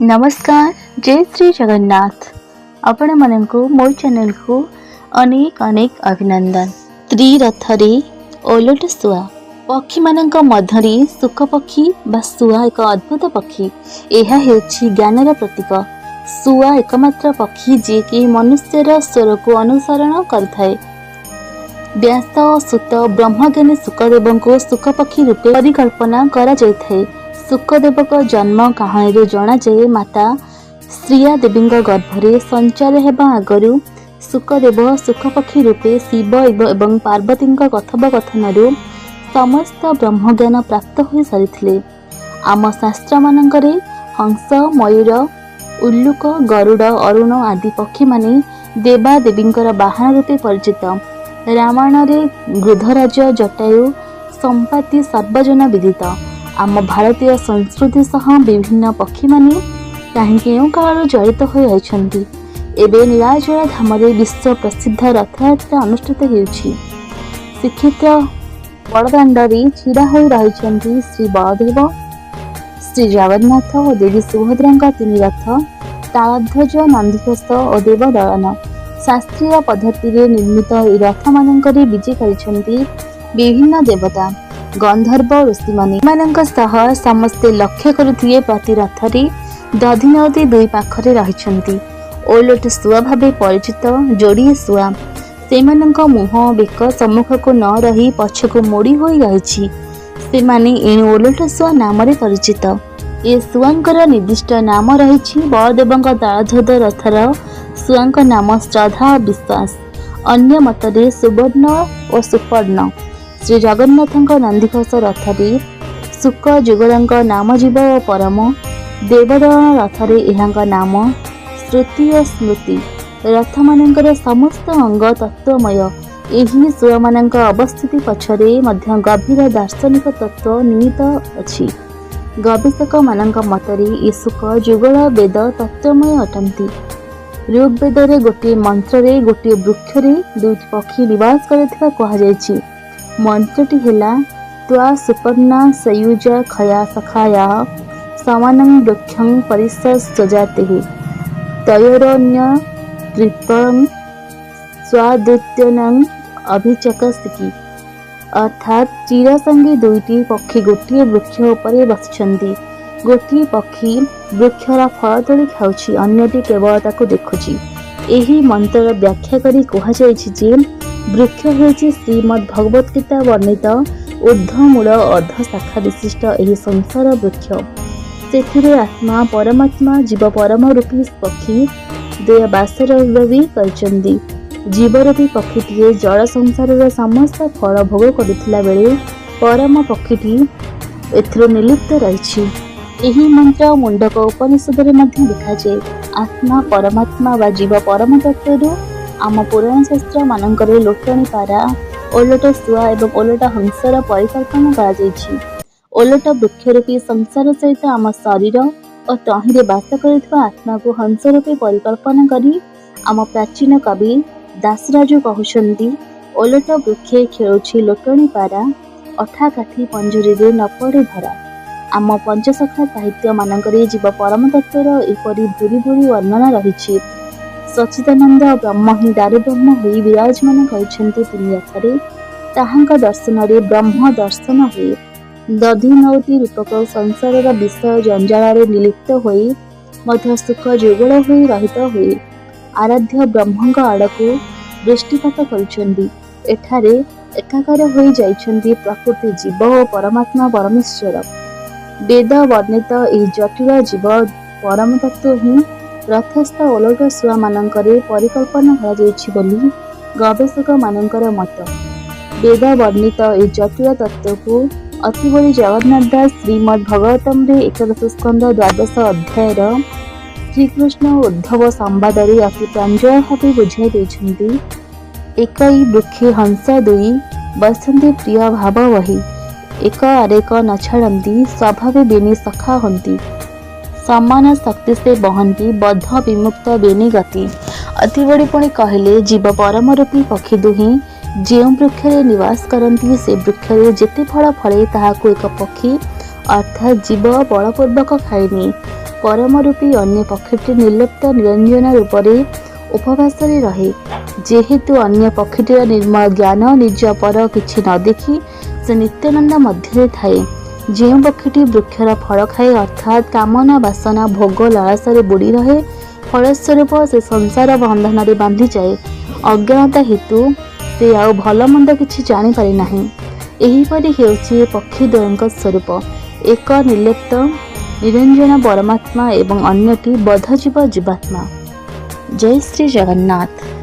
नमस्कार। जय श्री जगन्नाथ। आपण माननकु मो चैनल को अनेक अनेक अभिनंदन। त्रिरथरे ओलट शुआ पक्षी मानक मध्यरे सुख पक्षी बा शुआ एक अद्भुत पक्षी। यह हेउछि ज्ञानर प्रतीक। शुआ एकमात्र पक्षी जे कि मनुष्यर स्वर को अनुसरण करथाय। व्यास सुत ब्रह्मज्ञानी शुकदेव को शुक पक्षी रूपे परिकल्पना करा जायथाय। शुकदेव का जन्म कहानी जना जाए माता श्रिया देवी गर्भरे संचार हेबा आगरु शुकदेव शुकपक्षी रूपे शिव एवं पार्वती कथोपकथन समस्त ब्रह्मज्ञान प्राप्त हो सारी। आम शास्त्र मानकरे हंस मयूर उल्लुक गरुड़ अरुण आदि पक्षी माने देवा देवी बाहन रूपे परिचित। रामायण गृधराज जटायु संपाति सर्वजन विदित। आम भारतीय संस्कृति सह विभिन्न पक्षी माने कहीं काल जड़ित हो रही। एवं नीलाचल धाम विश्व प्रसिद्ध रथयात्रा अनुष्ठित होउछि। श्रीक्षेत्र बड़दाण्डे छिड़ा हो रही श्री बलदेव श्री जगन्नाथ और देवी सुभद्रा तीन रथ तालध्वज नंदीघोष और देवदलन। शास्त्रीय पद्धति निर्मित रथ मानकरे विजय करिसेंती विभिन्न देवता गंधर्व ऋषि माने समस्ते लक्ष्य करुथिले। प्रति रथरे दधिनदी दुई पाखरे रहिछंती। ओलट शुआ भावे परिचित जोड़ी शुआ सेमानंक मुह बेक सम्मुख को न रही पछको मोड़ी होई रहिछि। सेमाने एणु ओलट शुआ नाम रे परिचित। ए शुआंकर निर्दिष्ट नाम रहिछि। बलदेवंक तालध्वज रथर शुआंक नाम श्रद्धा विश्वास। अन्य मतरे सुवर्ण और सुपर्ण। श्री जगन्नाथ नंदीघोष रथरे शुक जुगलंक नाम जीव और परम। देवदलन रथरे एहांक नाम श्रुति और स्मृति। रथ मानकर समस्त अंग तत्वमय। एही शुआ मानक अवस्थिति पछरे मध्य गभीर दार्शनिक तत्व निहित अछि। गवेषक मानक मतरे ए शुक जुगल वेद तत्वमय अटंती। ऋग्वेदरे गोटे मंत्रे गोटे वृक्षरे दुईटी पक्षी निवास करथिबा कहा जायछि। मंत्रटी हेला त्वा सुपर्णा सयुज खया सखाया समानं वृक्षं परिसस्यजातेः तयोरन्य कृतं स्वादुत्यनं अभिचकसिकी। अर्थात चिरसंगी दुईटी पक्षी गोटे वृक्ष उपरे बसिछंती। गोटे पक्षी वृक्षर फल तोड़ी खाउछि, अन्यटी केवल ताको देखुछि। एही मंत्र व्याख्या करी कहा जायछि जे वृक्ष हेउछि श्रीमद् भगवत गीता वर्णित ऊर्ध्वमूल अर्ध शाखा विशिष्ट एही संसार वृक्ष। सेथिरे आत्मा परमात्मा जीव परम रूपी पक्षी देह बासर भी करचंदी। जीवरूपी पक्षीटी जल संसार समस्त फल भोग करुथिला बेले परम पक्षीटी एथिरो निलिप्त रहिछि। एही मंत्र मुंडक उपनिषद रे मध्य लिखा जाए। आत्मा परमात्मा वा जीव परम तत्वरू आम पुराण शास्त्र मानकरे लोटणी पारा ओलट शुआ एवं ओलट हंसर परिकल्पना करा जायछि। ओलट वृक्षरूपी संसार सहित आम शरीर और तहिरे बास करुवा आत्मा को हंस रूपे परिकल्पना करी आम प्राचीन कवि दासराजु कहउछंती ओलट वृक्षे खेलुछि लोटणी पारा अठा काठी पंजुरी रे न पड़े धरा। आम पंचसखा साहित्य मानकरे जीव परम तत्वर एपरि भूरी भूरी वर्णना रहिछि। सच्चिदानंद ब्रह्म ही दारु ब्रह्म होई विराजमान करछंती तीन रथरे। ताहांक दर्शन रे ब्रह्म दर्शन हुए। दधिनौती रूपक संसारर विषय जंजाल निलिप्त होई मध्य सुख जुगल होई रहित हुए। आराध्य ब्रह्मंक आड़कू दृष्टिपात करछंती। एठारे एकाकार होई जाइछंती प्रकृति जीव और परमात्मा परमेश्वर। वेद वर्णित एही जटिल जीव परम तत्व ही रथस्थ ओलट शुआ मानकरे परिकल्पना करा जायछि बोली गवेषक मानकर मत। वेद वर्णित ए जटिल तत्व को अतिबड़ी जगन्नाथ दास श्रीमद् भागवतम रे 11 स्कंद 12 अध्याय श्रीकृष्ण उद्धव संवाद रे अति प्रांजल भावे बुझाई दैछंती। एकई वृक्षे हंस दुई बसंती प्रिय भाव वही। एक आरेक न छाड़ती स्वभावे बेनी सखा हंती। समान शक्ति से बहंती बद्ध विमुक्त बेनी गति। अति बड़ी पुणी कहले जीव परम रूपी पक्षी दुही जो वृक्षरे निवास करती से वृक्षरे जेते फल फले ताहाकू एक पक्षी अर्थात जीव बलपूर्वक खाइनी। परम रूपी अन्य पक्षीटी निर्लिप्त निरंजन रूपरे उपवासरे रहे। जेहेतु अन्य पक्षीटीर निर्मल ज्ञान निज पर किछि न देखि से नित्यानंद मध्य थाए। जो पक्षीटी वृक्षर फल खाए अर्थात कामना बासना भोग लालसारे बुड़ी रहे, फलस्वरूप से संसार बंधन बांधि जाए। अज्ञानता हेतु से आउ भल मंद किछि जानि पारे नाही। एहिपरि हेउछि पक्षी द्वयଙ୍କ स्वरूप, एक निर्लिप्त निरंजन परमात्मा एवं अन्यटी बद्धजीव जीवात्मा। जय श्री जगन्नाथ।